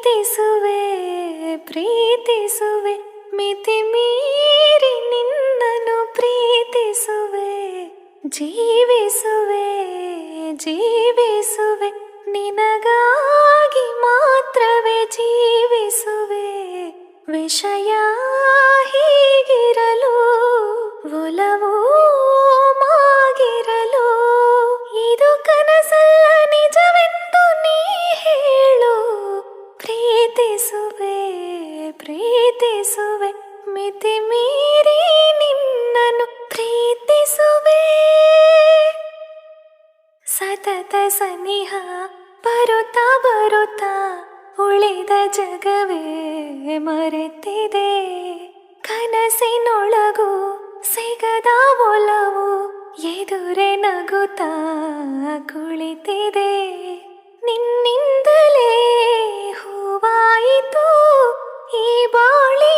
ಪ್ರೀತಿಸುವೆ ಪ್ರೀತಿಸುವೆ ಮಿತಿ ಮೀರಿ ನಿನ್ನನ್ನು ಪ್ರೀತಿಸುವೆ ಜೀವಿಸುವೆ ಜೀವಿಸುವೆ ನಿನಗಾಗಿ ಮಾತ್ರವೇ ಜೀವಿಸುವೆ ವಿಷಯ ಹೀಗಿರಲು ಒಲವು ಮಾಗಿರಲು ಇದು ಕನಸಲ್ಲ ನಿಜವೆಂದು ನೀ ಹೇಳು ಪ್ರೀತಿಸುವೆ ಪ್ರೀತಿಸುವೆ ಮಿತಿ ಮೀರಿ ನಿನ್ನನ್ನು ಪ್ರೀತಿಸುವೆ ಸತತ ಸನಿಹ ಬರುತ್ತಾ ಬರುತ್ತಾ ಉಳಿದ ಜಗವೇ ಮರೆತಿದೆ ಕನಸಿನೊಳಗೂ ಸಿಗದ ಒಲವು ಎದುರೆ ನಗುತ್ತಾ ಕುಳಿತಿದೆ ನಿನ್ನಿಂದಲೇ ಹೂವಾಯಿತು ಈ ಬಾಳಿ